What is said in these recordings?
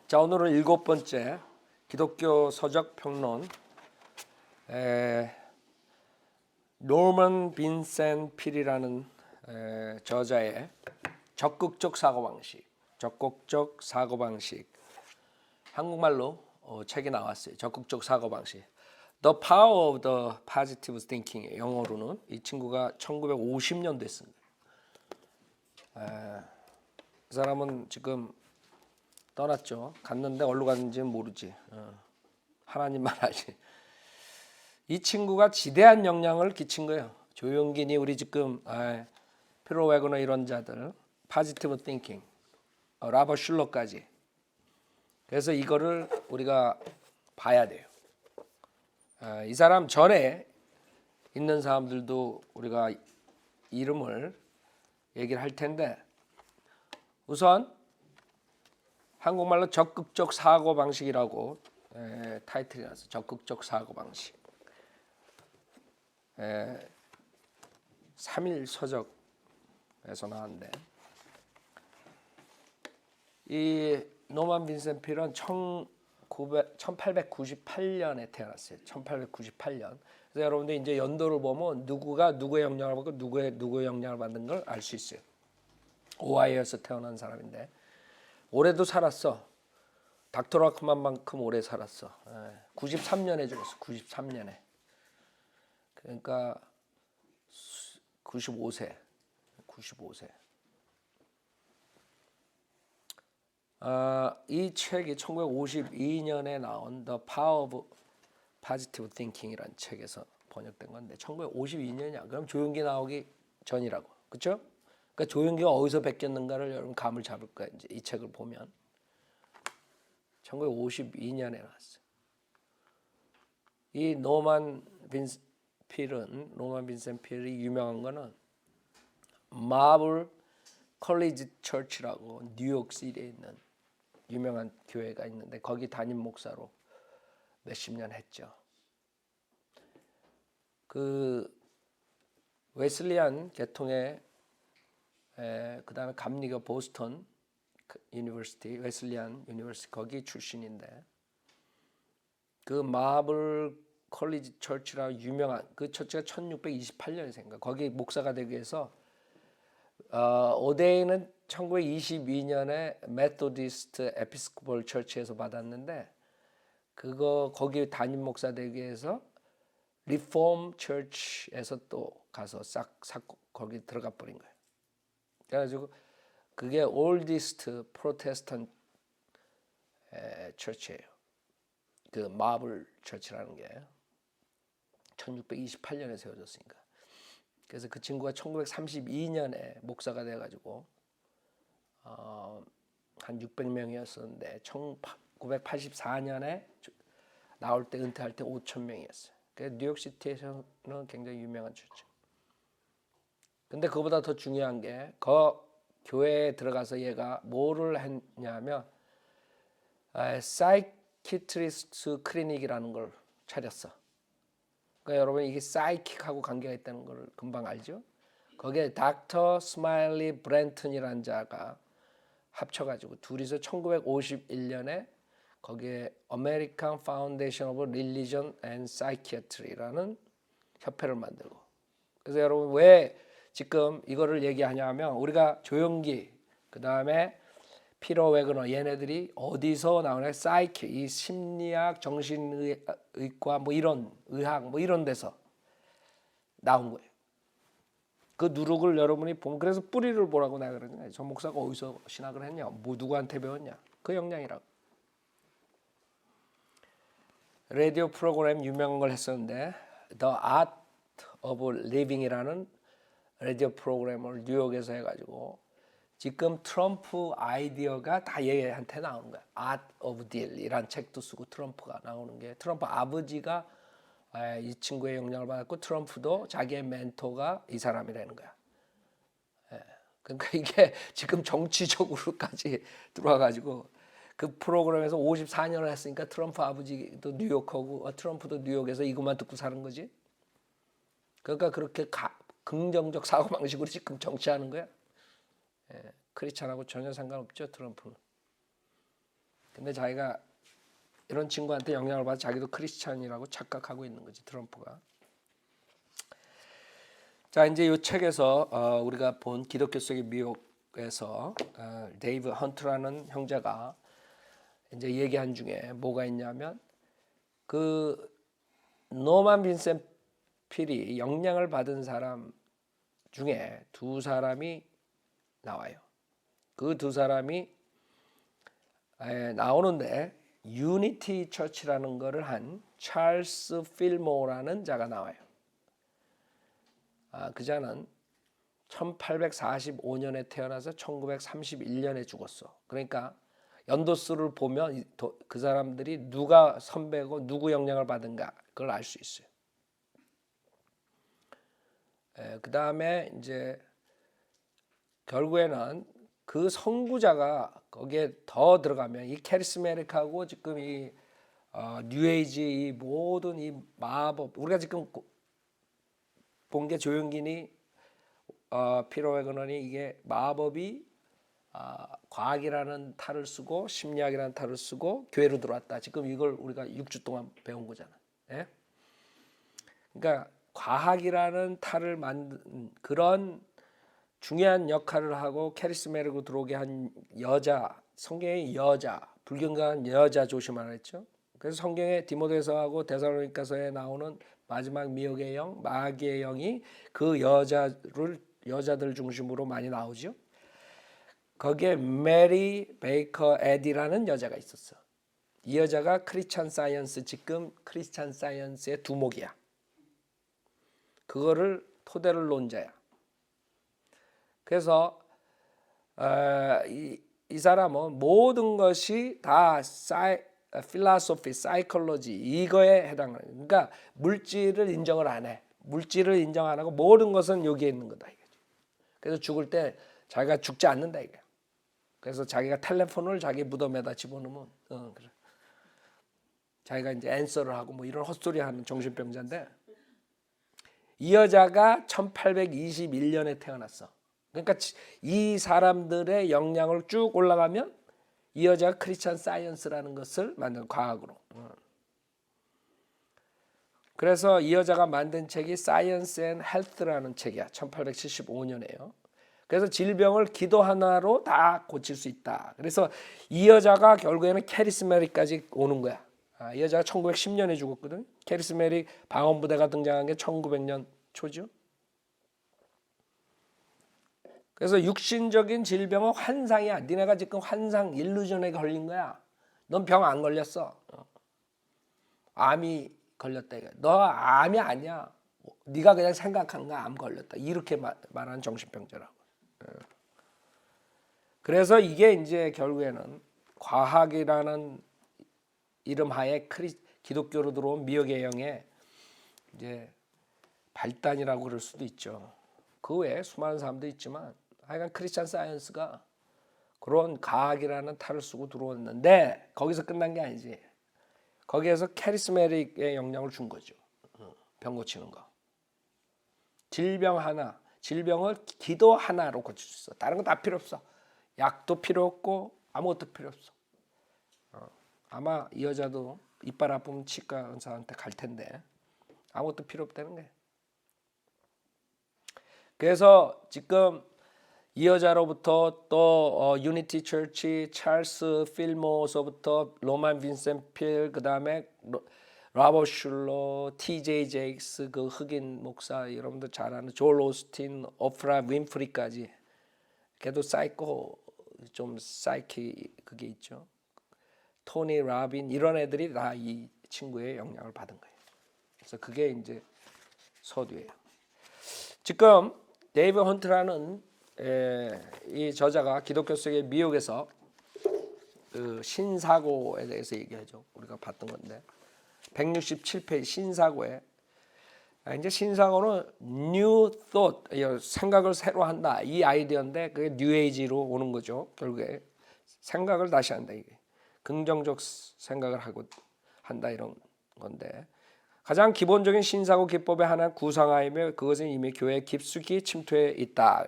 자, 오늘은 7번째 기독교 서적 평론 노먼 빈센트 필이라는 저자의 적극적 사고방식 한국말로 책이 나왔어요. 적극적 사고방식 The Power of the Positive Thinking 영어로는 이 친구가 1950년도에 쓴 거예요. 그 사람은 지금 떠났죠. 갔는데 어디로 갔는지는 모르지. 하나님만 알지. 이 친구가 지대한 영향을 끼친 거예요. 조용긴이 우리 지금 피로 웨거너 이런 자들, 포지티브 띵킹, 라버 슐러까지. 그래서 이거를 우리가 봐야 돼요. 이 사람 전에 있는 사람들도 우리가 이름을 얘기를 할 텐데 우선 한국말로 적극적 사고방식이라고 타이틀이 나서 적극적 사고방식 3일 서적에서 나왔는데 이 노먼 빈센트 필은 1898년에 태어났어요. 1898년. 그래서 여러분들 이제 연도를 보면 누구가 누구의 영향을 받고 누구의 영향을 받는 걸 알 수 있어요. 오하이오에서 태어난 사람인데 올해도 살았어. 닥터 라크만만큼 오래 살았어. 93년에 죽었어. 93년에. 그러니까 95세. 이 책이 1952년에 나온 The Power of Positive Thinking이라는 책에서 번역된 건데 1952년이야. 그럼 조용기 나오기 전이라고. 그렇죠? 그러니까 조용기가 어디서 베꼈는가를 여러분 감을 잡을 거야. 이제 이 책을 보면 1952년에 나왔어요. 이 노먼 빈센트 필이 유명한 거는 마블 컬리지 처치라고 뉴욕시티에 있는 유명한 교회가 있는데 거기 담임 목사로 몇십 년 했죠. 그 웨슬리안 계통의 그 다음에 감리교 보스턴 유니버시티 웨슬리안 유니버시티 거기 출신인데 그 마블 컬리지 처치라고 유명한 그 처치가 1628년에 생겨. 거기 목사가 되기 위해서 오데이는 1922년에 메토디스트 에피스코폴 처치에서 받았는데 거기 담임 목사 되기 위해서 리폼 처치에서 또 가서 싹 거기 들어가 버린 거예요. 그래가지고 그게 올디스트 프로테스탄트 처치예요. 그 마블 처치라는 게 1628년에 세워졌으니까. 그래서 그 친구가 1932년에 목사가 돼가지고 한 600명이었었는데 1984년에 나올 때 은퇴할 때 5,000명이었어요. 그래서 뉴욕시티에서는 굉장히 유명한 처치. 근데 그보다 더 중요한 게 그 교회에 들어가서 얘가 뭐를 했냐면 사이키트리스트 클리닉이라는 걸 차렸어. 그러니까 여러분 이게 사이킥하고 관계가 있다는 걸 금방 알죠? 거기에 닥터 스마일리 브랜튼이라는 자가 합쳐가지고 둘이서 1951년에 거기에 American Foundation of Religion and Psychiatry라는 협회를 만들고. 그래서 여러분 왜 지금 이거를 얘기하냐면 우리가 조용기 그 다음에 피로 웨거너 얘네들이 어디서 나오냐 사이키 이 심리학 정신의과 뭐 이런 의학 뭐 이런 데서 나온 거예요. 그 누룩을 여러분이 보면 그래서 뿌리를 보라고 내가 그러냐. 저 목사가 어디서 신학을 했냐, 뭐 누구한테 배웠냐, 그 영향이라고. 라디오 프로그램 유명한 걸 했었는데 The Art of Living이라는 라디오 프로그램을 뉴욕에서 해가지고 지금 트럼프 아이디어가 다 얘한테 나오는 거야. Art of Deal이라는 책도 쓰고 트럼프가 나오는 게 트럼프 아버지가 이 친구의 영향을 받았고 트럼프도 자기의 멘토가 이 사람이라는 거야. 그러니까 이게 지금 정치적으로까지 들어와가지고 그 프로그램에서 54년을 했으니까 트럼프 아버지도 뉴욕하고 트럼프도 뉴욕에서 이것만 듣고 사는 거지. 그러니까 그렇게 긍정적 사고방식으로 지금 정치하는 거야. 크리스찬하고 전혀 상관없죠 트럼프는. 근데 자기가 이런 친구한테 영향을 받아 자기도 크리스찬이라고 착각하고 있는 거지, 트럼프가. 자, 이제 이 책에서 우리가 본 기독교 속의 미혹에서 데이브 헌트라는 형제가 이제 얘기한 중에 뭐가 있냐면 그 노만 빈센트 필이 영향을 받은 사람 중에 두 사람이 나와요. 그 두 사람이 나오는데 유니티 처치라는 거를 한 찰스 필모라는 자가 나와요. 그 자는 1845년에 태어나서 1931년에 죽었어. 그러니까 연도수를 보면 그 사람들이 누가 선배고 누구 영향을 받은가 그걸 알 수 있어요. 그 다음에 이제 결국에는 그 선구자가 거기에 더 들어가면 이 캐리스메릭하고 지금 이 뉴에이지 이 모든 이 마법 우리가 지금 본 게 조용긴이 피터 웨거넌이 이게 마법이 과학이라는 탈을 쓰고 심리학이라는 탈을 쓰고 교회로 들어왔다. 지금 이걸 우리가 6주 동안 배운 거잖아. 예? 그러니까 과학이라는 탈을 만든 그런 중요한 역할을 하고 캐리스메릭으로 들어오게 한 여자, 성경의 여자, 불경건한 여자 조심하라 했죠. 그래서 성경에 디모데서하고 데살로니가서에 나오는 마지막 미혹의 영, 마귀의 영이 그 여자들 중심으로 많이 나오죠. 거기에 메리 베이커 에디라는 여자가 있었어. 이 여자가 크리스찬 사이언스, 지금 크리스찬 사이언스의 두목이야. 그거를 토대를 놓은 자야. 그래서 이 사람은 모든 것이 다 필라소피, 사이콜로지 이거에 해당하는. 그러니까 물질을 인정을 안 해. 물질을 인정 안 하고 모든 것은 여기에 있는 거다 이거죠. 그래서 죽을 때 자기가 죽지 않는다 이거야. 그래서 자기가 텔레폰을 자기 무덤에다 집어넣으면 그래. 자기가 이제 앤서를 하고 뭐 이런 헛소리하는 정신병자인데 이 여자가 1821년에 태어났어. 그러니까 이 사람들의 영향을 쭉 올라가면 이 여자가 크리스찬 사이언스라는 것을 만든 과학으로. 그래서 이 여자가 만든 책이 사이언스 앤 헬스라는 책이야. 1875년에요. 그래서 질병을 기도 하나로 다 고칠 수 있다. 그래서 이 여자가 결국에는 캐리스메릭까지 오는 거야. 이 여자가 1910년에 죽었거든. 캐리스메릭 방언부대가 등장한 게 1900년 초죠. 그래서 육신적인 질병은 환상이야. 니네가 지금 환상 일루전에 걸린 거야. 넌 병 안 걸렸어. 암이 걸렸다 이거. 너 암이 아니야. 네가 그냥 생각한 거 암 걸렸다. 이렇게 말하는 정신병자라고. 그래서 이게 이제 결국에는 과학이라는 이름하에 기독교로 들어온 미혹의 영의 이제 발단이라고 그럴 수도 있죠. 그 외에 수많은 사람도 있지만 하여간 크리스찬 사이언스가 그런 과학이라는 탈을 쓰고 들어왔는데 거기서 끝난 게 아니지. 거기에서 캐리스메릭의 영향을 준 거죠. 병 고치는 거. 질병을 기도 하나로 고칠 수 있어. 다른 건 다 필요 없어. 약도 필요 없고 아무것도 필요 없어. 아마 이 여자도 이빨 아프면 치과 의사한테 갈 텐데 아무것도 필요 없다는 거예요. 그래서 지금 이 여자로부터 또 유니티 처치, 찰스 필모서부터 로만 빈센트 필, 그 다음에 라버 슐러, T.J. 제익스, 그 흑인 목사 여러분들 잘 아는 조엘 오스틴, 오프라 윈프리까지. 걔도 사이코 좀 사이키 그게 있죠. 토니 라빈 이런 애들이 다 이 친구의 영향을 받은 거예요. 그래서 그게 이제 서두예요. 지금 데이브 헌트라는 이 저자가 기독교 속의 미혹에서 그 신사고에 대해서 얘기하죠. 우리가 봤던 건데 167페이지 신사고에 이제 신사고는 new thought 생각을 새로 한다 이 아이디어인데 그게 뉴에이지로 오는 거죠. 결국에 생각을 다시 한다 이게 긍정적 생각을 하고 한다 이런 건데 가장 기본적인 신사고 기법의 하나는 구상하이며 그것은 이미 교회에 깊숙이 침투해 있다.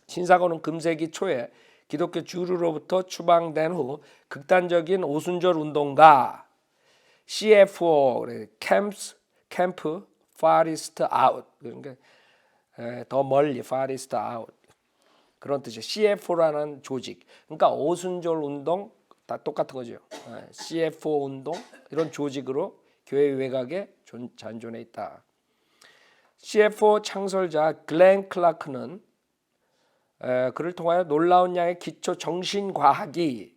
신사고는 금세기 초에 기독교 주류로부터 추방된 후 극단적인 오순절 운동가 CFO 캠프 파리스트 아웃, 그러니까 더 멀리 파리스트 아웃 그런 뜻이에요. CFO라는 조직. 그러니까 오순절 운동 다 똑같은 거죠. CFO 운동 이런 조직으로 교회 외곽에 잔존해 있다. CFO 창설자 글렌 클라크는 그를 통하여 놀라운 양의 기초 정신과학이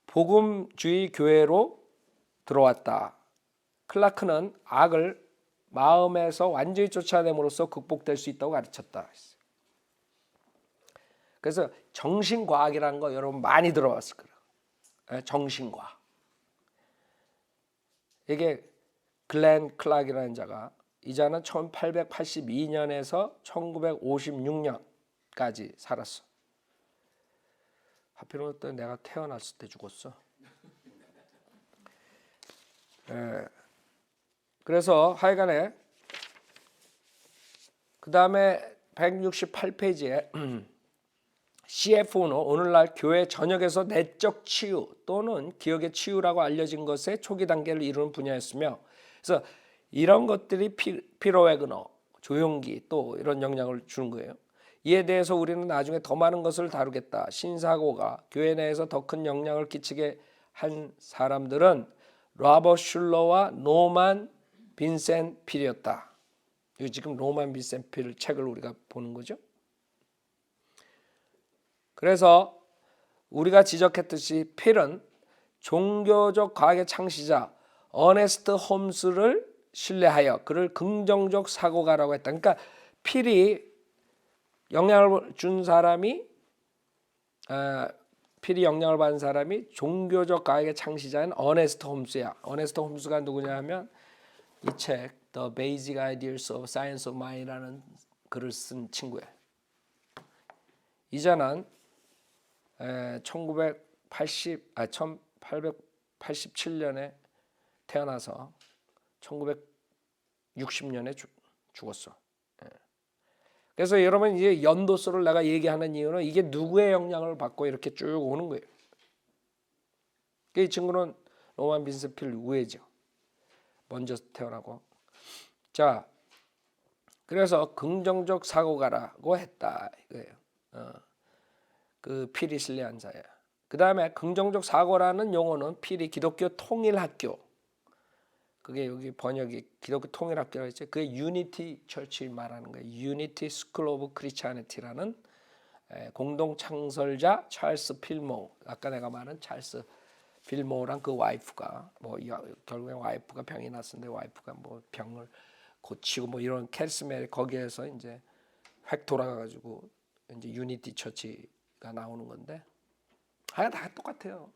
복음주의 교회로 들어왔다. 클라크는 악을 마음에서 완전히 쫓아냄으로써 극복될 수 있다고 가르쳤다. 그래서 정신과학이라는 거 여러분 많이 들어봤을 거예요. 정신과학. 이게 글렌 클락이라는 자가 이 자는 1882년에서 1956년까지 살았어. 하필이면 또 내가 태어났을 때 죽었어. 그래서 하여간에 그 다음에 168페이지에 CFO는 오늘날 교회 전역에서 내적 치유 또는 기억의 치유라고 알려진 것의 초기 단계를 이루는 분야였으며, 그래서 이런 것들이 피로웨그너, 조용기 또 이런 영향을 주는 거예요. 이에 대해서 우리는 나중에 더 많은 것을 다루겠다. 신사고가 교회 내에서 더 큰 영향을 끼치게 한 사람들은 로버트 슐러와 노만 빈센 필이었다. 이거 지금 노만 빈센 필 책을 우리가 보는 거죠. 그래서 우리가 지적했듯이 필은 종교적 과학의 창시자 어네스트 홈스를 신뢰하여 그를 긍정적 사고가라고 했다. 그러니까 필이 영향을 준 사람이 필이 영향을 받은 사람이 종교적 과학의 창시자인 어네스트 홈스야. 어네스트 홈스가 누구냐 하면 이 책 The Basic Ideas of Science of Mind이라는 글을 쓴 친구예요. 이 자는 1887년에 태어나서 1960년에 죽었어. 그래서 여러분 이제 연도수를 내가 얘기하는 이유는 이게 누구의 영향을 받고 이렇게 쭉 오는 거예요. 이 친구는 노만 빈센 필 우회죠. 먼저 태어나고. 자, 그래서 긍정적 사고가라고 했다 이거예요. 그 필이 신뢰한 자야. 그 다음에 긍정적 사고라는 용어는 필이 기독교 통일학교, 그게 여기 번역이 기독교 통일학교라고 했죠. 그게 유니티 처치 말하는 거예요. 유니티 스쿨 오브 크리스찬리티라는 공동 창설자 찰스 필모, 아까 내가 말한 찰스 필모랑 그 와이프가 뭐 결국에 와이프가 병이 났었는데 와이프가 뭐 병을 고치고 뭐 이런 캐리스메 거기에서 이제 획 돌아가가지고 이제 유니티 처치가 나오는 건데 다 똑같아요.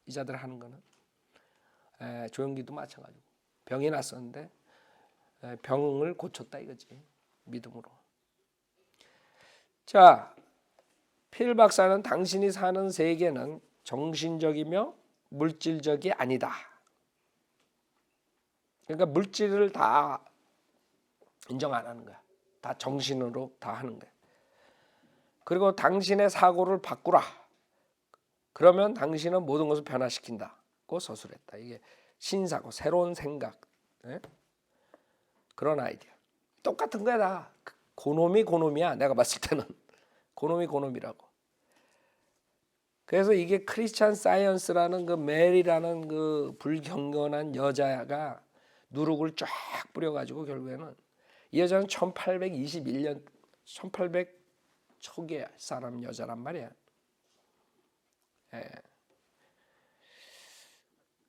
이자들 하는 거는 조용기도 마찬가지고 병이 났었는데 병을 고쳤다 이거지, 믿음으로. 자, 필 박사는 당신이 사는 세계는 정신적이며 물질적이 아니다. 그러니까 물질을 다 인정 안 하는 거야. 다 정신으로 다 하는 거야. 그리고 당신의 사고를 바꾸라. 그러면 당신은 모든 것을 변화시킨다고 서술했다. 이게 신사고, 새로운 생각, 그런 아이디어. 똑같은 거야 다. 고놈이야. 내가 봤을 때는 고놈이라고. 그래서 이게 크리스찬 사이언스라는 그 메리라는 그 불경건한 여자가 누룩을 쫙 뿌려가지고 결국에는 이 여자는 1821년 1800 초기의 사람 여자란 말이야.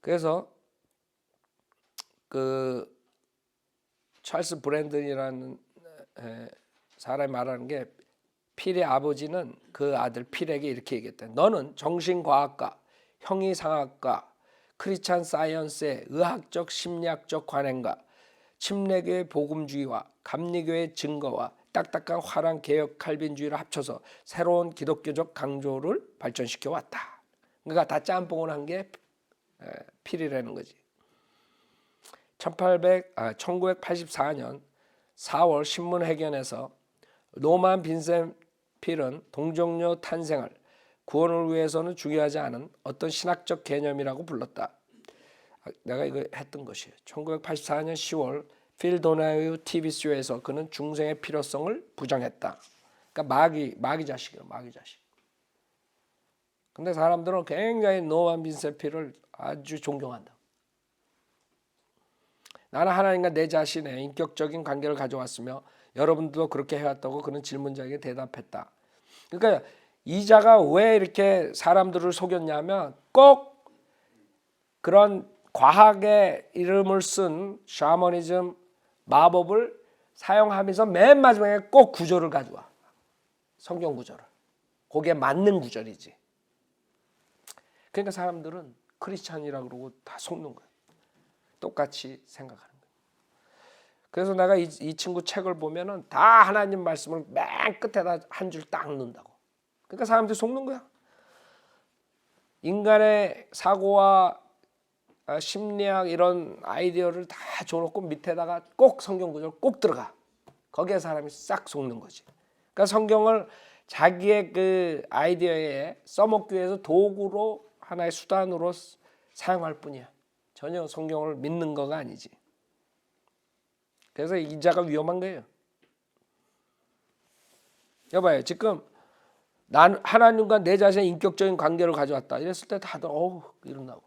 그래서 그 찰스 브랜든이라는 사람이 말하는 게 필의 아버지는 그 아들 필에게 이렇게 얘기했대. 너는 정신과학과, 형이상학과, 크리스찬 사이언스의 의학적 심리학적 관행과 침례교의 복음주의와 감리교의 증거와 딱딱한 화랑 개혁 칼빈주의를 합쳐서 새로운 기독교적 강조를 발전시켜 왔다. 그러니까 다 짬뽕을 한 게 필이라는 거지. 1984년 4월 신문회견에서 노만 빈센 필은 동정녀 탄생을 구원을 위해서는 중요하지 않은 어떤 신학적 개념이라고 불렀다. 내가 이거 했던 것이에요. 1984년 10월 필 도나휴 TV쇼에서 그는 중생의 필요성을 부정했다. 그러니까 마귀 자식이에요. 마귀 자식. 근데 사람들은 굉장히 노만 빈센 필을 아주 존경한다. 나는 하나님과 내 자신의 인격적인 관계를 가져왔으며 여러분들도 그렇게 해왔다고 그는 질문자에게 대답했다. 그러니까 이 자가 왜 이렇게 사람들을 속였냐면 꼭 그런 과학의 이름을 쓴 샤머니즘 마법을 사용하면서 맨 마지막에 꼭 구절을 가져와. 성경 구절을. 거기에 맞는 구절이지. 그러니까 사람들은 크리스찬이라고 그러고 다 속는 거야. 똑같이 생각하는 거야. 그래서 내가 이 친구 책을 보면은 다 하나님 말씀을 맨 끝에다 한 줄 딱 넣는다고. 그러니까 사람들이 속는 거야. 인간의 사고와 심리학 이런 아이디어를 다 줘놓고 밑에다가 꼭 성경 구절 꼭 들어가. 거기에 사람이 싹 속는 거지. 그러니까 성경을 자기의 그 아이디어에 써먹기 위해서 도구로 하나의 수단으로 사용할 뿐이야. 전혀 성경을 믿는 거가 아니지. 그래서 이 자가 위험한 거예요. 여봐요. 지금 난 하나님과 내 자신의 인격적인 관계를 가져왔다. 이랬을 때 다들 어우 이런다고.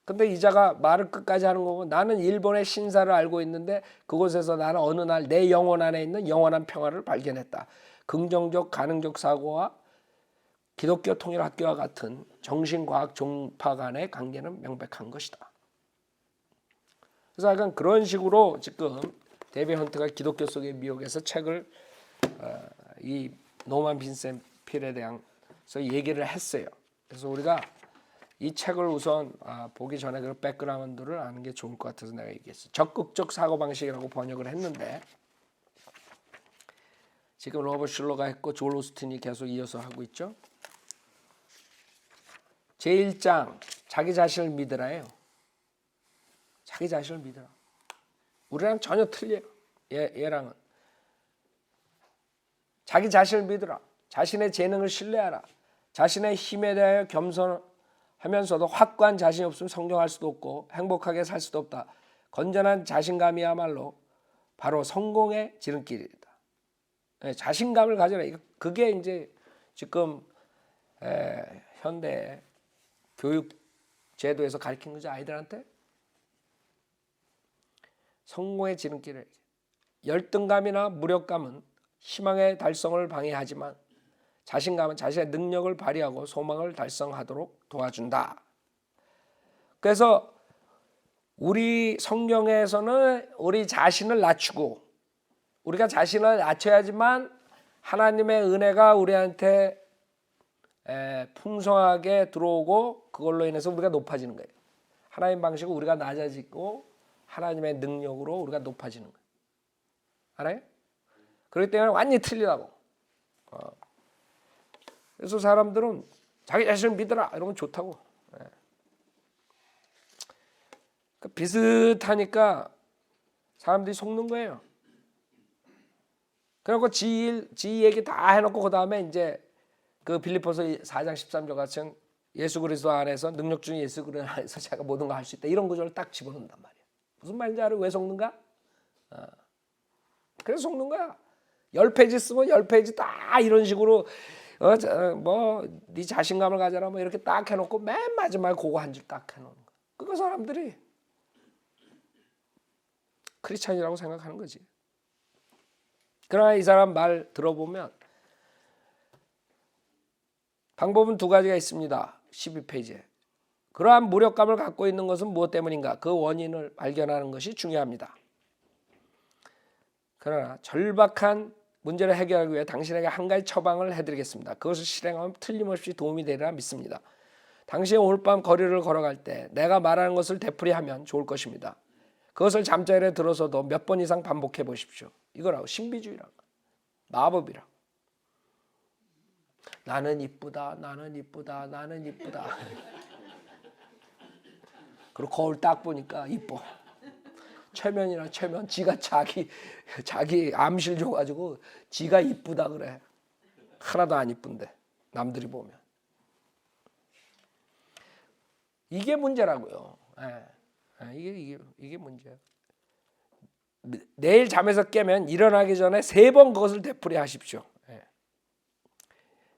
근데 이 자가 말을 끝까지 하는 거고 나는 일본의 신사를 알고 있는데 그곳에서 나는 어느 날 내 영혼 안에 있는 영원한 평화를 발견했다. 긍정적 가능적 사고와 기독교 통일학교와 같은 정신과학 종파 간의 관계는 명백한 것이다. 그래서 약간 그런 식으로 지금 데이비 헌트가 기독교 속의 미혹에서 책을 이 노만 빈센 필에 대해서 얘기를 했어요. 그래서 우리가 이 책을 우선 보기 전에 그 백그라운드를 아는 게 좋을 것 같아서 내가 얘기했어요. 적극적 사고방식이라고 번역을 했는데 지금 로버트 슐러가 했고 조엘 오스틴이 계속 이어서 하고 있죠. 제1장 자기 자신을 믿으라예요. 자기 자신을 믿으라. 우리랑 전혀 틀려요. 얘랑은. 자기 자신을 믿으라. 자신의 재능을 신뢰하라. 자신의 힘에 대하여 겸손하면서도 확고한 자신이 없으면 성공할 수도 없고 행복하게 살 수도 없다. 건전한 자신감이야말로 바로 성공의 지름길이다. 자신감을 가져라. 그게 이제 지금 현대 교육 제도에서 가르치는 거죠. 아이들한테. 성공의 지름길을. 열등감이나 무력감은 희망의 달성을 방해하지만 자신감은 자신의 능력을 발휘하고 소망을 달성하도록 도와준다. 그래서 우리 성경에서는 우리 자신을 낮추고 우리가 자신을 낮춰야지만 하나님의 은혜가 우리한테 풍성하게 들어오고 그걸로 인해서 우리가 높아지는 거예요. 하나님 방식으로 우리가 낮아지고 하나님의 능력으로 우리가 높아지는 거예요. 알아요? 그렇기 때문에 완전히 틀리다고. 그래서 사람들은 자기 자신을 믿어라 이러면 좋다고. 비슷하니까 사람들이 속는 거예요. 그래갖고 지 얘기 다 해놓고 그 다음에 이제 그 빌립보서 4장 13절 같은 예수 그리스도 안에서 능력 중에 예수 그리스도 안에서 제가 모든 걸 할 수 있다 이런 구절을 딱 집어넣는단 말이야. 무슨 말인지 알아? 왜 속는가? 그래서 속는 거야. 10페이지 쓰면 10페이지 다 이런 식으로 뭐 네 자신감을 가져라 뭐 이렇게 딱 해놓고 맨 마지막에 그거 한 줄 딱 해놓는 거야. 그거 사람들이 크리스찬이라고 생각하는 거지. 그러나 이 사람 말 들어보면 방법은 두 가지가 있습니다. 12페이지에. 그러한 무력감을 갖고 있는 것은 무엇 때문인가? 그 원인을 발견하는 것이 중요합니다. 그러나 절박한 문제를 해결하기 위해 당신에게 한 가지 처방을 해드리겠습니다. 그것을 실행하면 틀림없이 도움이 되리라 믿습니다. 당신이 오늘 밤 거리를 걸어갈 때 내가 말하는 것을 되풀이하면 좋을 것입니다. 그것을 잠자리에 들어서도 몇 번 이상 반복해 보십시오. 이거라고 신비주의라고 마법이라고. 나는 이쁘다. 나는 이쁘다. 나는 이쁘다. 그리고 거울 딱 보니까 이뻐. 최면이나 최면. 지가 자기 암실 줘가지고 지가 이쁘다 그래. 하나도 안 이쁜데 남들이 보면. 이게 문제라고요. 이게 문제예요. 내일 잠에서 깨면 일어나기 전에 3번 그것을 되풀이하십시오.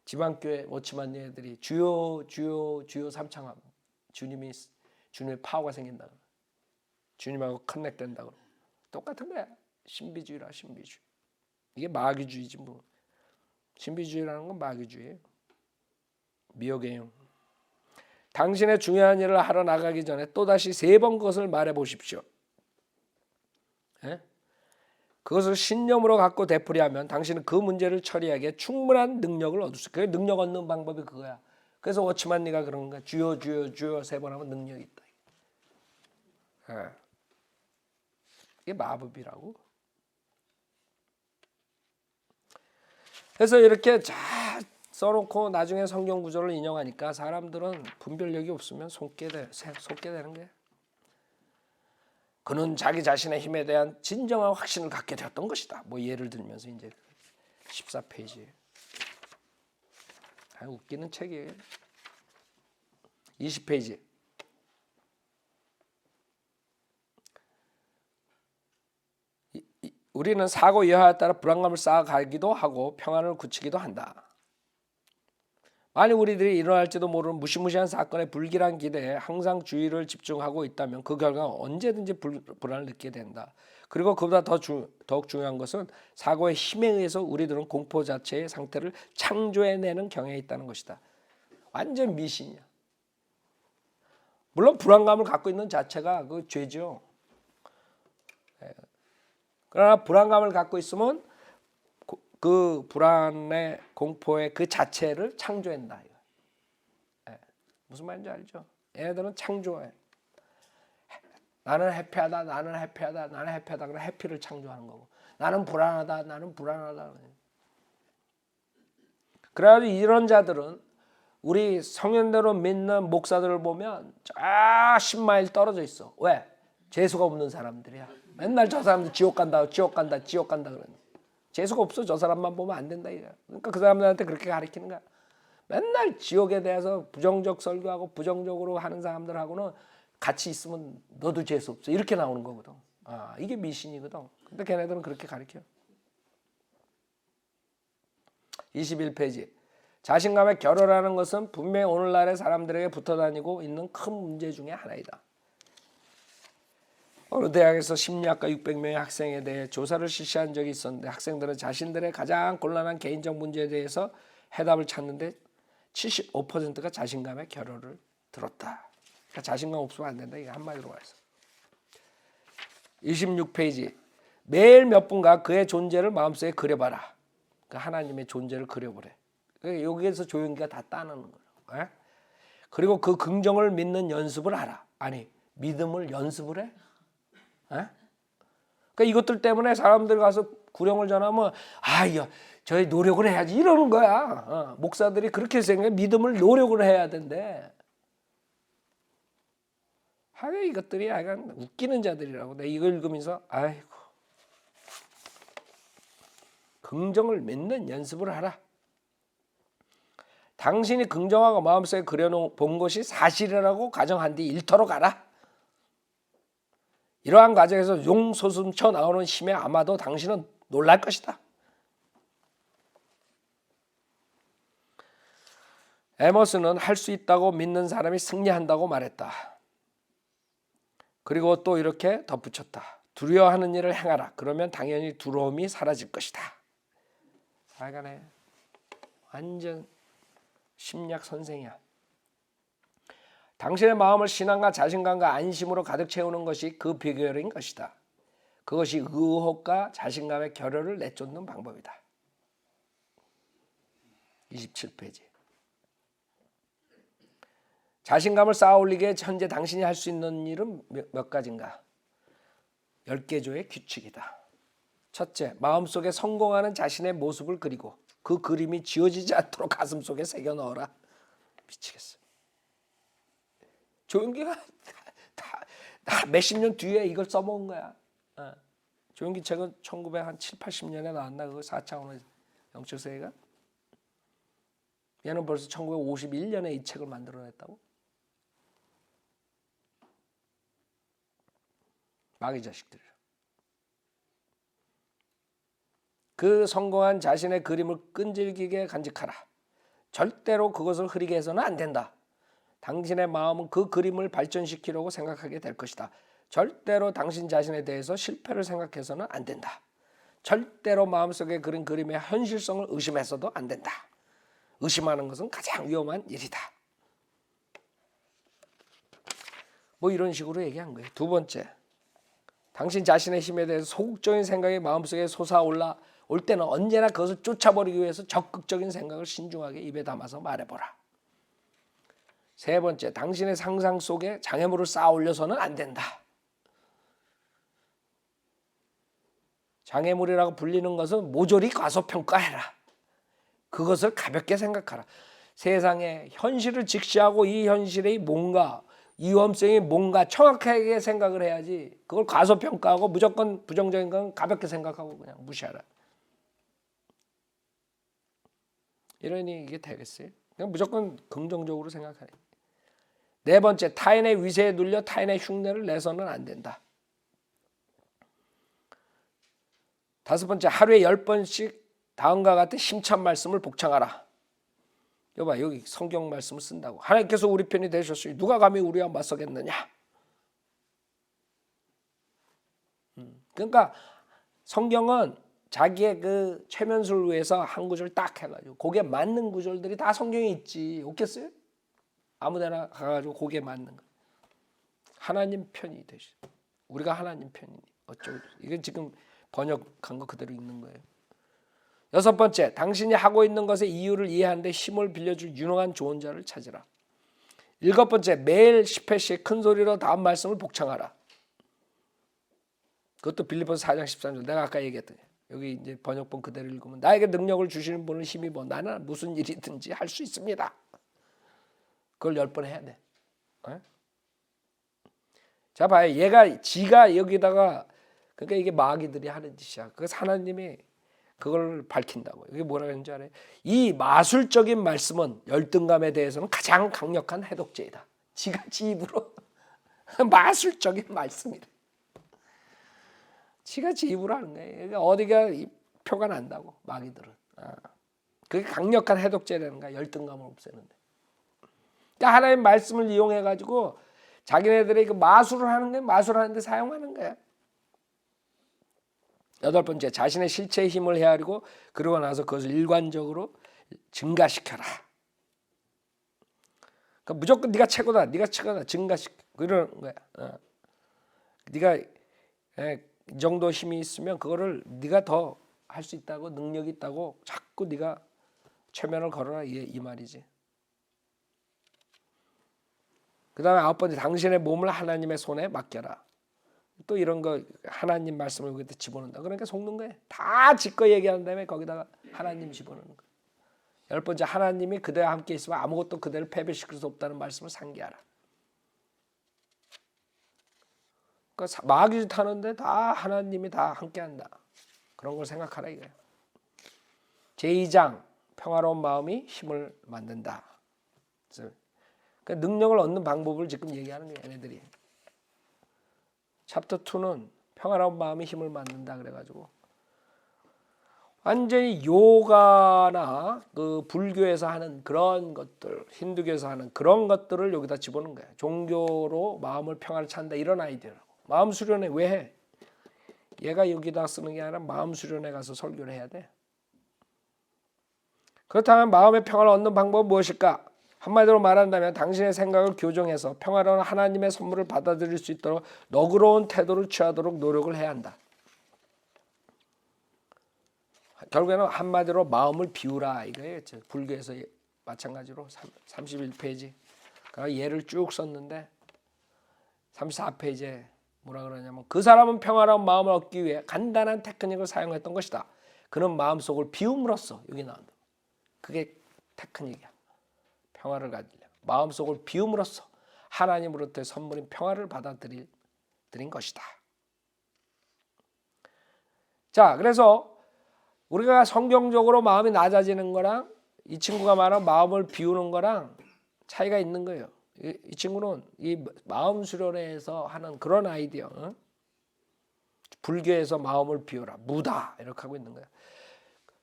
지방교회 워치만 얘들이 주여 주여 주여 삼창함. 주님의 파워가 생긴다. 주님하고 커넥된다. 똑같은 거야. 신비주의라 신비주의. 이게 마귀주의지 뭐. 신비주의라는 건 마귀주의예요. 미혹의용. 당신의 중요한 일을 하러 나가기 전에 또다시 3번 그것을 말해 보십시오. 그것을 신념으로 갖고 되풀이하면 당신은 그 문제를 처리하기에 충분한 능력을 얻을 수 있어요. 능력 얻는 방법이 그거야. 그래서 워치만 네가 그런 거야. 주여 주여 주여 3번 하면 능력이 있다. 이게 마법이라고. 그래서 이렇게 잘 써놓고 나중에 성경 구절을 인용하니까 사람들은 분별력이 없으면 속게 되는 거예요. 그는 자기 자신의 힘에 대한 진정한 확신을 갖게 되었던 것이다. 뭐 예를 들면서 이제 14페이지. 웃기는 책이에요. 20페이지. 우리는 사고 여하에 따라 불안감을 쌓아가기도 하고 평안을 굳히기도 한다. 만약 우리들이 일어날지도 모르는 무시무시한 사건의 불길한 기대에 항상 주의를 집중하고 있다면 그 결과 언제든지 불안을 느끼게 된다. 그리고 그보다 더욱 중요한 것은 사고의 힘에 의해서 우리들은 공포 자체의 상태를 창조해내는 경향이 있다는 것이다. 완전 미신이야. 물론 불안감을 갖고 있는 자체가 그 죄죠. 그러나 불안감을 갖고 있으면 그 불안의 공포의 그 자체를 창조한다. 무슨 말인지 알죠? 얘네들은 창조해. 나는 해피하다, 나는 해피하다, 나는 해피하다. 그래 해피를 창조하는 거고. 나는 불안하다, 나는 불안하다. 그래가지고 이런 자들은 우리 성현대로 믿는 목사들을 보면 저 10마일 떨어져 있어. 왜? 재수가 없는 사람들이야. 맨날 저 사람들 지옥 간다, 지옥 간다, 지옥 간다 그러는. 재수가 없어. 저 사람만 보면 안 된다 이거야. 그러니까 그 사람들한테 그렇게 가르치는 거야. 맨날 지옥에 대해서 부정적 설교하고 부정적으로 하는 사람들하고는 같이 있으면 너도 재수 없어. 이렇게 나오는 거거든. 이게 미신이거든. 근데 걔네들은 그렇게 가르쳐. 21페이지. 자신감의 결여라는 것은 분명히 오늘날의 사람들에게 붙어다니고 있는 큰 문제 중에 하나이다. 어느 대학에서 심리학과 600명의 학생에 대해 조사를 실시한 적이 있었는데 학생들은 자신들의 가장 곤란한 개인적 문제에 대해서 해답을 찾는데 75%가 자신감의 결여를 들었다. 그러니까 자신감 없으면 안 된다. 이게 한마디로 말해서. 26페이지. 매일 몇 분간 그의 존재를 마음속에 그려봐라. 그러니까 하나님의 존재를 그려보래. 그러니까 여기에서 조용기가 다 따는 거예요. 그리고 그 긍정을 믿는 연습을 하라. 아니 믿음을 연습을 해? 그러니까 이것들 때문에 사람들 가서 구령을 전하면 저희 노력을 해야지 이러는 거야. 목사들이 그렇게 생각해. 믿음을 노력을 해야 된대. 하여 이것들이 약간 웃기는 자들이라고. 내가 이걸 읽으면서 아이고 긍정을 믿는 연습을 하라. 당신이 긍정하고 마음속에 그려본 것이 사실이라고 가정한 뒤 일터로 가라. 이러한 과정에서 용솟음쳐 나오는 힘에 아마도 당신은 놀랄 것이다. 에머스는 할 수 있다고 믿는 사람이 승리한다고 말했다. 그리고 또 이렇게 덧붙였다. 두려워하는 일을 행하라. 그러면 당연히 두려움이 사라질 것이다. 하여간에 완전 심리학 선생이야. 당신의 마음을 신앙과 자신감과 안심으로 가득 채우는 것이 그 비결인 것이다. 그것이 의혹과 자신감의 결여를 내쫓는 방법이다. 27페이지. 자신감을 쌓아올리기에 현재 당신이 할 수 있는 일은 몇 가지인가? 10개조의 규칙이다. 첫째, 마음속에 성공하는 자신의 모습을 그리고 그 그림이 지워지지 않도록 가슴속에 새겨 넣어라. 미치겠어. 조용기가 다 몇십 년 뒤에 이걸 써먹은 거야. 조용기 책은 1970, 80년에 나왔나? 그거 4차원의 영적 세계가? 얘는 벌써 1951년에 이 책을 만들어냈다고? 마귀 자식들이라. 그 성공한 자신의 그림을 끈질기게 간직하라. 절대로 그것을 흐리게 해서는 안 된다. 당신의 마음은 그 그림을 발전시키려고 생각하게 될 것이다. 절대로 당신 자신에 대해서 실패를 생각해서는 안 된다. 절대로 마음속에 그린 그림의 현실성을 의심해서도 안 된다. 의심하는 것은 가장 위험한 일이다. 뭐 이런 식으로 얘기한 거예요. 두 번째, 당신 자신의 힘에 대해서 소극적인 생각이 마음속에 솟아올라 올 때는 언제나 그것을 쫓아버리기 위해서 적극적인 생각을 신중하게 입에 담아서 말해보라. 세 번째, 당신의 상상 속에 장애물을 쌓아 올려서는 안 된다. 장애물이라고 불리는 것은 모조리 과소평가해라. 그것을 가볍게 생각하라. 세상에 현실을 직시하고 이 현실의 뭔가 위험성이 뭔가 정확하게 생각을 해야지, 그걸 과소평가하고 무조건 부정적인 건 가볍게 생각하고 그냥 무시하라. 이러니 이게 되겠어요? 그냥 무조건 긍정적으로 생각하래. 네 번째, 타인의 위세에 눌려 타인의 흉내를 내서는 안 된다. 다섯 번째, 하루에 10번씩 다음과 같은 힘찬 말씀을 복창하라. 여봐, 여기 성경 말씀을 쓴다고. 하나님께서 우리 편이 되셨으니 누가 감히 우리와 맞서겠느냐. 그러니까 성경은 자기의 그 최면수를 위해서 한 구절 딱 해가지고 거기에 맞는 구절들이 다 성경에 있지. 없겠어요? 아무데나 가가지고 거기에 맞는 거. 하나님 편이 되시. 우리가 하나님 편이니 어쩌고. 이건 지금 번역한 거 그대로 읽는 거예요. 여섯 번째, 당신이 하고 있는 것의 이유를 이해하는데 힘을 빌려줄 유능한 조언자를 찾으라. 일곱 번째, 매일 10회씩 큰 소리로 다음 말씀을 복창하라. 그것도 빌립보서 4장 13절. 내가 아까 얘기했던 여기 이제 번역본 그대로 읽으면 나에게 능력을 주시는 분을 힘입어 나는 무슨 일이든지 할 수 있습니다. 그걸 10번 해야 돼. 어? 자, 봐요. 얘가 지가 여기다가, 그러니까 이게 마귀들이 하는 짓이야. 그래서 하나님이 그걸 밝힌다고. 이게 뭐라 그러는지 알아요? 이 마술적인 말씀은 열등감에 대해서는 가장 강력한 해독제이다. 지가 지 입으로 마술적인 말씀이래. 지가 지 입으로 하는 거예요. 그러니까 어디가 표가 난다고, 마귀들은. 그게 강력한 해독제라는 거야. 열등감을 없애는데. 그러니까 하나님 말씀을 이용해 가지고 자기네들의 그 마술을 하는 게 마술하는데 사용하는 거야. 여덟 번째, 자신의 실체의 힘을 헤아리고 그러고 나서 그것을 일관적으로 증가시켜라. 그러니까 무조건 네가 최고다, 네가 최고다, 증가시켜. 그러는 거야. 네가 이 정도 힘이 있으면 그거를 네가 더 할 수 있다고, 능력이 있다고 자꾸 네가 최면을 걸어라, 이 말이지. 그 다음에 아홉 번째, 당신의 몸을 하나님의 손에 맡겨라. 또 이런 거 하나님 말씀을 여기다 집어넣는다. 그러니까 속는 거예요. 다 지껏 얘기한 다음에 거기다가 하나님 집어넣는 거예요. 열 번째, 하나님이 그대와 함께 있으면 아무것도 그대를 패배시킬 수 없다는 말씀을 상기하라. 그러니까 마귀 타는데 다 하나님이 다 함께한다. 그런 걸 생각하라 이거예요. 제2장, 평화로운 마음이 힘을 만든다. 그러니까 능력을 얻는 방법을 지금 얘기하는 거예요, 얘네들이. 챕터 2는 평화로운 마음이 힘을 만든다 그래가지고 완전히 요가나 그 불교에서 하는 그런 것들, 힌두교에서 하는 그런 것들을 여기다 집어넣은 거야. 종교로 마음을 평화를 찾는다, 이런 아이디어라고. 마음 수련회 왜 해? 얘가 여기다 쓰는 게 아니라 마음 수련회 가서 설교를 해야 돼. 그렇다면 마음의 평화를 얻는 방법은 무엇일까? 한마디로 말한다면 당신의 생각을 교정해서 평화로운 하나님의 선물을 받아들일 수 있도록 너그러운 태도를 취하도록 노력을 해야 한다. 결국에는 한마디로 마음을 비우라 이거예요. 불교에서 마찬가지로 31페이지 예를 쭉 썼는데 34페이지에 뭐라 그러냐면, 그 사람은 평화로운 마음을 얻기 위해 간단한 테크닉을 사용했던 것이다. 그는 마음속을 비움으로써, 여기 나온다. 그게 테크닉이야. 평화를 가지려 마음속을 비움으로써 하나님으로부터의 선물인 평화를 받아들인 것이다. 자, 그래서 우리가 성경적으로 마음이 낮아지는 거랑 이 친구가 말한 마음을 비우는 거랑 차이가 있는 거예요. 이 친구는 이 마음 수련회에서 하는 그런 아이디어, 어? 불교에서 마음을 비우라, 무다 이렇게 하고 있는 거예요.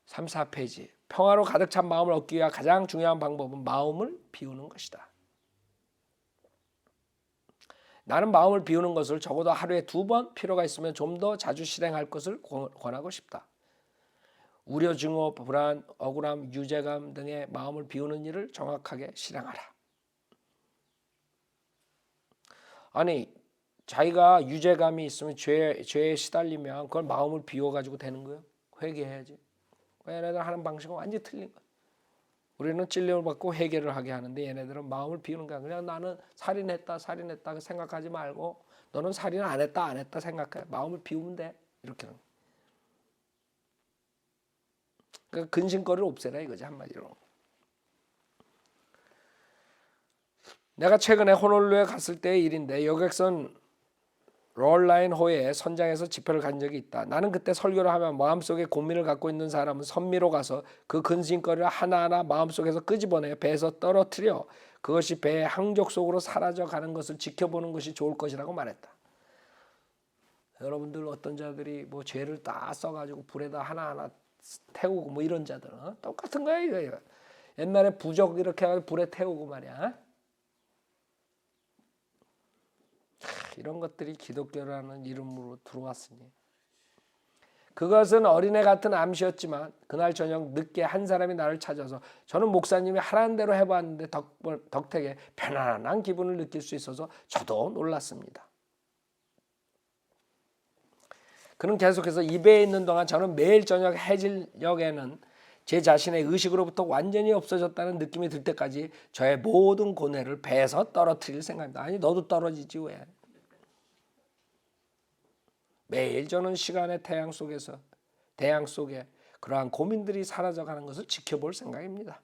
3, 4페이지. 평화로 가득 찬 마음을 얻기 위한 가장 중요한 방법은 마음을 비우는 것이다. 나는 마음을 비우는 것을 적어도 하루에 2번, 필요가 있으면 좀 더 자주 실행할 것을 권하고 싶다. 우려, 증오, 불안, 억울함, 유죄감 등의 마음을 비우는 일을 정확하게 실행하라. 아니, 자기가 유죄감이 있으면 죄에 시달리면 그걸 마음을 비워가지고 되는 거예요? 회개해야지. 얘네들 하는 방식은 완전히 틀린 거예요. 우리는 찔림을 받고 회개를 하게 하는데 얘네들은 마음을 비우는 거야. 그냥 나는 살인했다 생각하지 말고 너는 살인 안 했다 생각해. 마음을 비우면 돼. 이렇게 하는 거야. 그러니까 근심거리를 없애라 이거지, 한마디로. 내가 최근에 호놀룰루에 갔을 때의 일인데 여객선 롤라인호에 선장에서 집회를 간 적이 있다. 나는 그때 설교를 하면 마음속에 고민을 갖고 있는 사람은 선미로 가서 그 근심거리를 하나하나 마음속에서 끄집어내 배에서 떨어뜨려 그것이 배의 항적 속으로 사라져가는 것을 지켜보는 것이 좋을 것이라고 말했다. 여러분들 어떤 자들이 뭐 죄를 다 써가지고 불에다 하나하나 태우고 뭐 이런 자들, 똑같은 거야 이거. 옛날에 부적 이렇게 해가지고 불에 태우고 말이야. 이런 것들이 기독교라는 이름으로 들어왔으니 그것은 어린애 같은 암시였지만 그날 저녁 늦게 한 사람이 나를 찾아서 저는 목사님이 하라는 대로 해봤는데 덕택에 편안한 기분을 느낄 수 있어서 저도 놀랐습니다. 그는 계속해서 입에 있는 동안 저는 매일 저녁 해질녘에는 제 자신의 의식으로부터 완전히 없어졌다는 느낌이 들 때까지 저의 모든 고뇌를 배에서 떨어뜨릴 생각입니다. 아니 너도 떨어지지 왜? 매일 저는 시간의 태양 속에 그러한 고민들이 사라져가는 것을 지켜볼 생각입니다.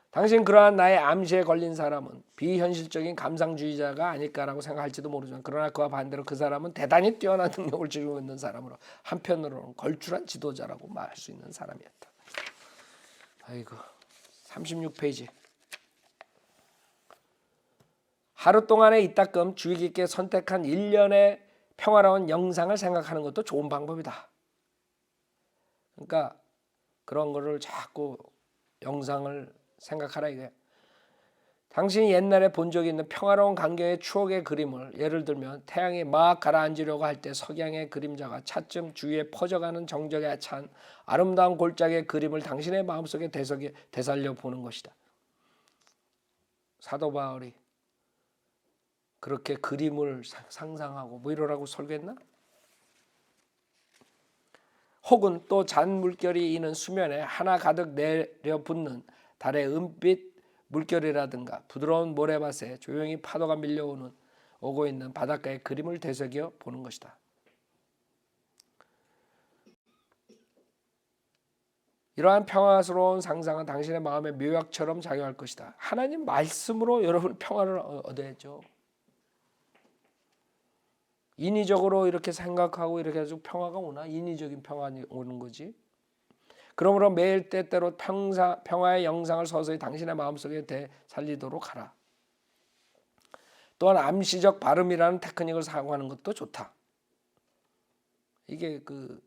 당신 그러한 나의 암시에 걸린 사람은 비현실적인 감상주의자가 아닐까라고 생각할지도 모르지만 그러나 그와 반대로 그 사람은 대단히 뛰어난 능력을 지니고 있는 사람으로 한편으로는 걸출한 지도자라고 말할 수 있는 사람이었다. 아이고 36페이지. 하루 동안의 이따금 주의 깊게 선택한 일련의 평화로운 영상을 생각하는 것도 좋은 방법이다. 그러니까 그런 거를 자꾸 영상을 생각하라 이게. 당신이 옛날에 본 적이 있는 평화로운 광경의 추억의 그림을 예를 들면 태양이 막 가라앉으려고 할 때 석양의 그림자가 차츰 주위에 퍼져가는 정적에 찬 아름다운 골짜기의 그림을 당신의 마음속에 되살려 보는 것이다. 사도 바울이 그렇게 그림을 상상하고 뭐 이러라고 설교했나? 혹은 또 잔 물결이 이는 수면에 하나 가득 내려붙는 달의 은빛 물결이라든가 부드러운 모래밭에 조용히 파도가 오고 있는 바닷가의 그림을 되새겨 보는 것이다. 이러한 평화스러운 상상은 당신의 마음에 묘약처럼 작용할 것이다. 하나님 말씀으로 여러분 평화를 얻어야죠. 인위적으로 이렇게 생각하고 이렇게 해서 평화가 오나? 인위적인 평화가 오는 거지. 그러므로 매일 때때로 평화의 영상을 서서히 당신의 마음속에 되살리도록 하라. 또한 암시적 발음이라는 테크닉을 사용하는 것도 좋다. 이게 그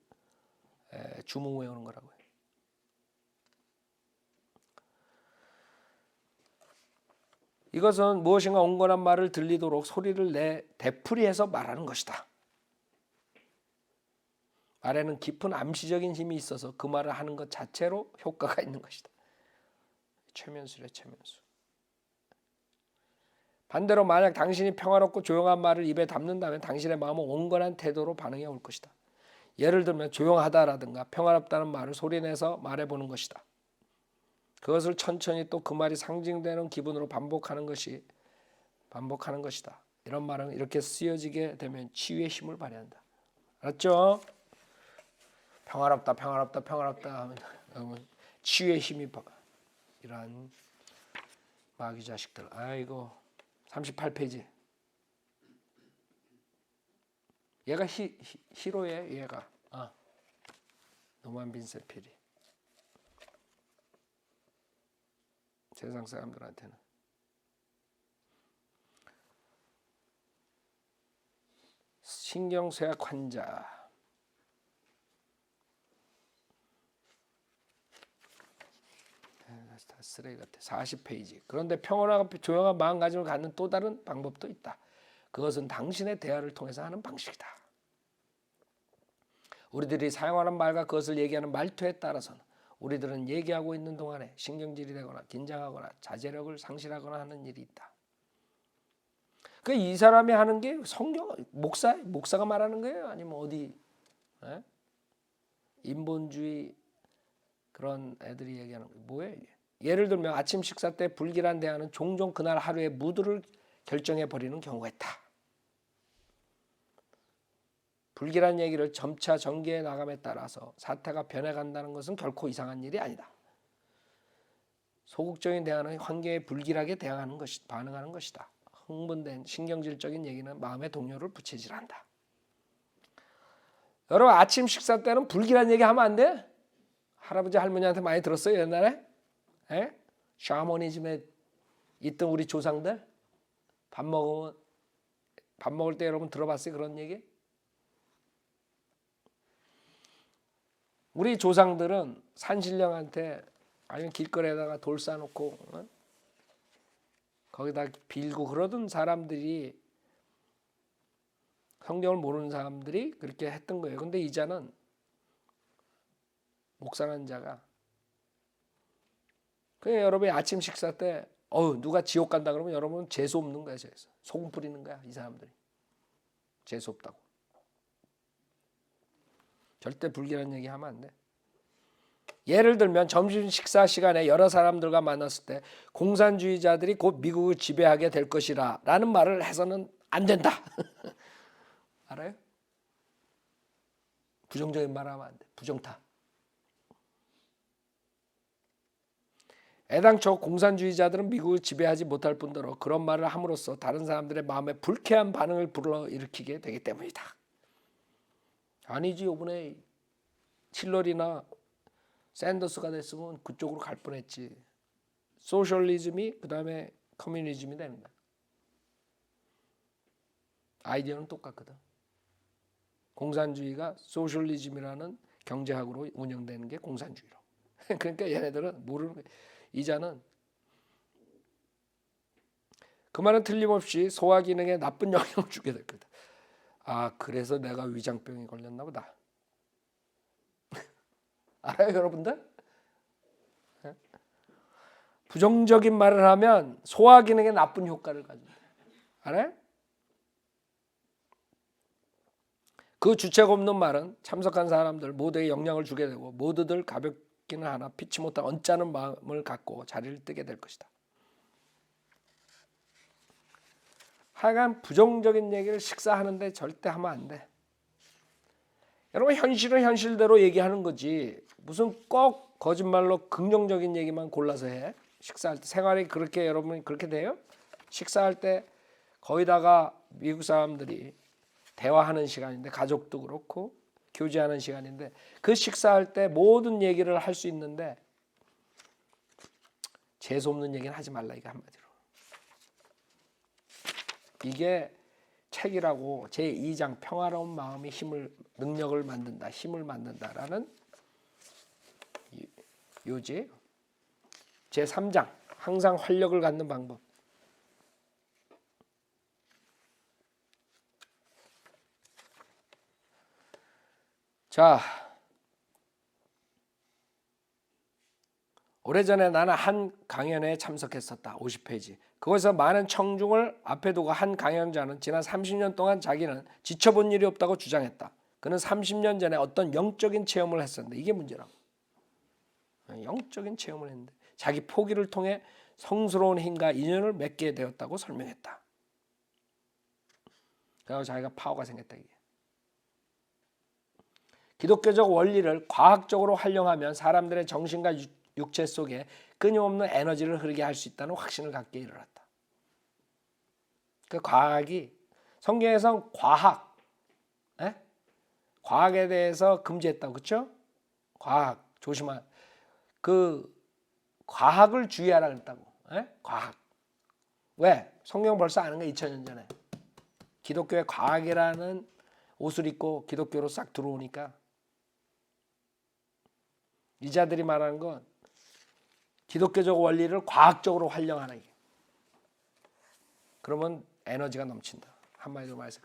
주문 외우는 거라고요. 이것은 무엇인가 온건한 말을 들리도록 소리를 되풀이해서 말하는 것이다. 말에는 깊은 암시적인 힘이 있어서 그 말을 하는 것 자체로 효과가 있는 것이다. 최면수래 최면수. 반대로 만약 당신이 평화롭고 조용한 말을 입에 담는다면 당신의 마음은 온건한 태도로 반응해 올 것이다. 예를 들면 조용하다라든가 평화롭다는 말을 소리내서 말해보는 것이다. 그것을 천천히 또 그 말이 상징되는 기분으로 반복하는 것이다. 이런 말은 이렇게 쓰여지게 되면 치유의 힘을 발휘한다. 알았죠? 평화롭다 하면 치유의 힘이 이러한 마귀 자식들. 아이고 38페이지. 얘가 히로예요. 얘가 노만 빈센필이. 세상 사람들한테는. 신경쇠약 환자. 다 쓰레기 같아. 40페이지. 그런데 평온하고 조용한 마음가짐을 갖는 또 다른 방법도 있다. 그것은 당신의 대화를 통해서 하는 방식이다. 우리들이 사용하는 말과 그것을 얘기하는 말투에 따라서는 우리들은 얘기하고 있는 동안에 신경질이 되거나 긴장하거나 자제력을 상실하거나 하는 일이 있다. 그 이 사람이 하는 게 성경 목사가 말하는 거예요? 아니면 어디 인본주의 그런 애들이 얘기하는 거예요? 뭐예요 이게? 예를 들면 아침 식사 때 불길한 대화는 종종 그날 하루의 무드를 결정해 버리는 경우가 있다. 불길한 얘기를 점차 전개해 나감에 따라서 사태가 변해간다는 것은 결코 이상한 일이 아니다. 소극적인 대화는 환경에 불길하게 반응하는 것이다. 흥분된 신경질적인 얘기는 마음의 동요를 부채질한다. 여러분 아침 식사 때는 불길한 얘기 하면 안 돼? 할아버지 할머니한테 많이 들었어요 옛날에? 샤머니즘에 있던 우리 조상들 밥 먹을 때 여러분 들어봤어요 그런 얘기? 우리 조상들은 산신령한테 아니면 길거리에다가 돌 쌓아놓고 거기다 빌고 그러던 사람들이 성경을 모르는 사람들이 그렇게 했던 거예요. 근데 이자는 목사라는 자가 그냥 여러분이 아침 식사 때 누가 지옥 간다 그러면 여러분은 재수 없는 거야. 재수. 소금 뿌리는 거야. 이 사람들이. 재수 없다고. 절대 불길한 얘기 하면 안 돼. 예를 들면 점심 식사 시간에 여러 사람들과 만났을 때 공산주의자들이 곧 미국을 지배하게 될 것이라 라는 말을 해서는 안 된다. 알아요? 부정적인 말 하면 안 돼. 부정타. 애당초 공산주의자들은 미국을 지배하지 못할 뿐더러 그런 말을 함으로써 다른 사람들의 마음에 불쾌한 반응을 불러일으키게 되기 때문이다. 아니지 이번에 힐러리나 샌더스가 됐으면 그쪽으로 갈 뻔했지. 소셜리즘이 그 다음에 커뮤니즘이 되는 거야. 아이디어는 똑같거든. 공산주의가 소셜리즘이라는 경제학으로 운영되는 게 공산주의로. 그러니까 얘네들은 모르는 거야. 이자는 그 말은 틀림없이 소화 기능에 나쁜 영향을 주게 될 거다. 그래서 내가 위장병이 걸렸나 보다. 알아요 여러분들? 부정적인 말을 하면 소화 기능에 나쁜 효과를 가진다. 알아요? 그 주책 없는 말은 참석한 사람들 모두에 영향을 주게 되고 모두들 가볍기는 하나 피치 못한 언짢은 마음을 갖고 자리를 뜨게 될 것이다. 하여간 부정적인 얘기를 식사하는데 절대 하면 안 돼. 여러분 현실은 현실대로 얘기하는 거지 무슨 꼭 거짓말로 긍정적인 얘기만 골라서 해. 식사할 때 생활이 그렇게 여러분이 그렇게 돼요? 식사할 때 거기다가 미국 사람들이 대화하는 시간인데 가족도 그렇고 교제하는 시간인데 그 식사할 때 모든 얘기를 할 수 있는데 재수 없는 얘기는 하지 말라 이게 한마디로. 이게 책이라고 제2장 평화로운 마음이 능력을 만든다. 힘을 만든다라는 요지. 제3장 항상 활력을 갖는 방법. 자, 오래전에 나는 한 강연에 참석했었다. 50페이지. 그것에서 많은 청중을 앞에 두고 한 강연자는 지난 30년 동안 자기는 지쳐본 일이 없다고 주장했다. 그는 30년 전에 어떤 영적인 체험을 했었는데 이게 문제라고. 영적인 체험을 했는데 자기 포기를 통해 성스러운 힘과 인연을 맺게 되었다고 설명했다. 그래서 자기가 파워가 생겼다 이게. 기독교적 원리를 과학적으로 활용하면 사람들의 정신과 육체 속에 끊임없는 에너지를 흐르게 할 수 있다는 확신을 갖게 이르렀다. 그 과학이 성경에서 과학에 대해서 금지했다고 그렇죠? 과학 조심한 그 과학을 주의하라 그랬다고. 에? 과학. 왜? 성경 벌써 아는 거 2000년 전에. 기독교의 과학이라는 옷을 입고 기독교로 싹 들어오니까 이자들이 말하는 건 기독교적 원리를 과학적으로 활용하는 게. 그러면 에너지가 넘친다. 한마디로 말해서.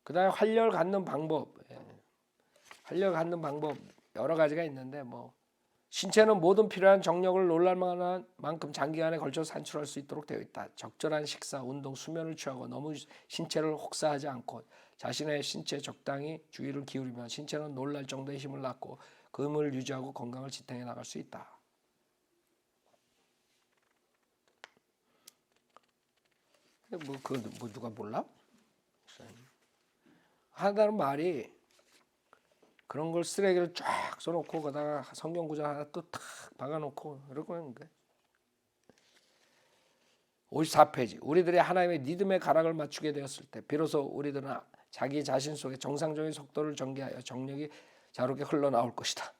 그 다음에 활력을 갖는 방법. 활력을 갖는 방법 여러 가지가 있는데 뭐 신체는 모든 필요한 정력을 놀랄만한 만큼 장기간에 걸쳐 산출할 수 있도록 되어 있다. 적절한 식사, 운동, 수면을 취하고 너무 신체를 혹사하지 않고 자신의 신체에 적당히 주의를 기울이면 신체는 놀랄 정도의 힘을 낳고 그 힘을 유지하고 건강을 지탱해 나갈 수 있다. 뭐 누가 몰라? 하다는 말이 그런 걸 쓰레기를 쫙 써놓고 거기다가 성경 구절 하나 또 탁 박아놓고 이러고 하는 거예요. 54페이지. 우리들이 하나님의 리듬의 가락을 맞추게 되었을 때 비로소 우리들은 자기 자신 속에 정상적인 속도를 전개하여 정력이 자유롭게 흘러나올 것이다.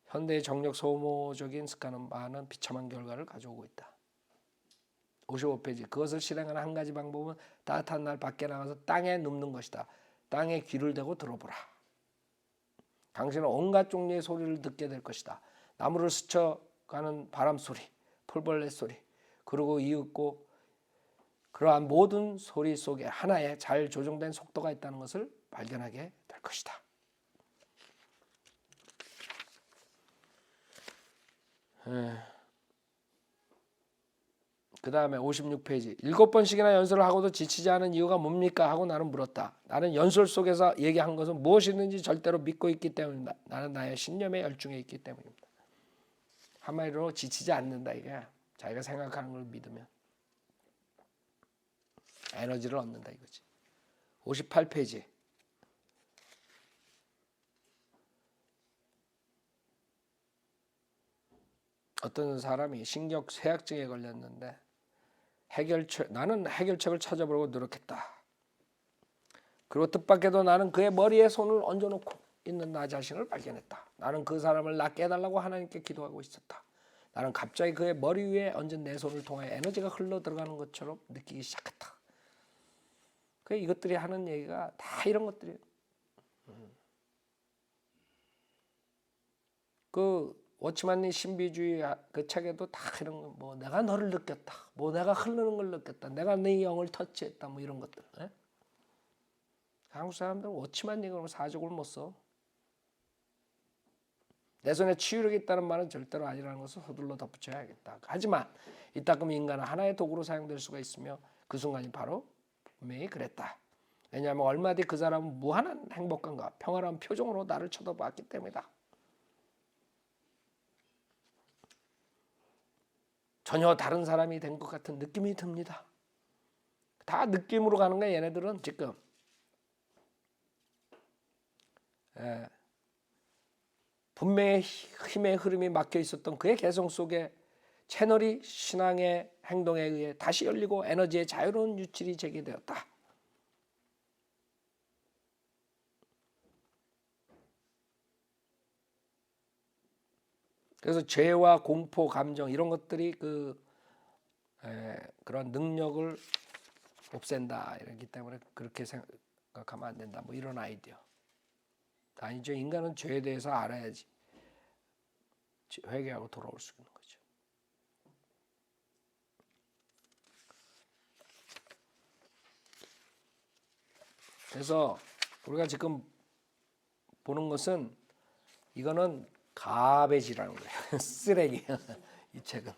현대의 정력 소모적인 습관은 많은 비참한 결과를 가져오고 있다. 55페이지. 그것을 실행하는 한 가지 방법은 따뜻한 날 밖에 나가서 땅에 눕는 것이다. 땅에 귀를 대고 들어보라. 당신은 온갖 종류의 소리를 듣게 될 것이다. 나무를 스쳐가는 바람 소리, 풀벌레 소리, 그리고 이윽고 그러한 모든 소리 속에 하나의 잘 조정된 속도가 있다는 것을 발견하게 될 것이다. 그 다음에 56페이지. 7번씩이나 연설을 하고도 지치지 않은 이유가 뭡니까? 하고 나는 물었다. 나는 연설 속에서 얘기한 것은 무엇이든지 절대로 믿고 있기 때문입니다. 나는 나의 신념에 열중해 있기 때문입니다. 한마디로 지치지 않는다 이게. 자기가 생각하는 걸 믿으면 에너지를 얻는다 이거지. 58페이지. 어떤 사람이 신경 쇠약증에 걸렸는데 나는 해결책을 찾아보려고 노력했다. 그리고 뜻밖에도 나는 그의 머리에 손을 얹어놓고 있는 나 자신을 발견했다. 나는 그 사람을 낫게 해달라고 하나님께 기도하고 있었다. 나는 갑자기 그의 머리 위에 얹은 내 손을 통해 에너지가 흘러 들어가는 것처럼 느끼기 시작했다. 그 이것들이 하는 얘기가 다 이런 것들이에요. 그 워치만니 신비주의 그 책에도 다 이런 거, 뭐 내가 너를 느꼈다, 뭐 내가 흐르는 걸 느꼈다, 내가 네 영을 터치했다, 뭐 이런 것들. 에? 한국 사람들은 워치만니 그러면 사족을 못 써. 내 손에 치유력이 있다는 말은 절대로 아니라는 것을 서둘러 덧붙여야겠다. 하지만 이따금 인간은 하나의 도구로 사용될 수가 있으며 그 순간이 바로 분명히 그랬다. 왜냐하면 얼마 뒤 그 사람은 무한한 행복감과 평화로운 표정으로 나를 쳐다봤기 때문이다. 전혀 다른 사람이 된 것 같은 느낌이 듭니다. 다 느낌으로 가는 거야 얘네들은 지금. 분명히 힘의 흐름이 막혀 있었던 그의 개성 속에 채널이 신앙의 행동에 의해 다시 열리고 에너지의 자유로운 유출이 재개되었다. 그래서 죄와 공포, 감정 이런 것들이 그런 능력을 없앤다. 이렇기 때문에 그렇게 생각하면 안 된다. 뭐 이런 아이디어. 아니죠. 인간은 죄에 대해서 알아야지 회개하고 돌아올 수 있는 거죠. 그래서 우리가 지금 보는 것은 이거는 가베지라는 거예요. 쓰레기. 이 책은.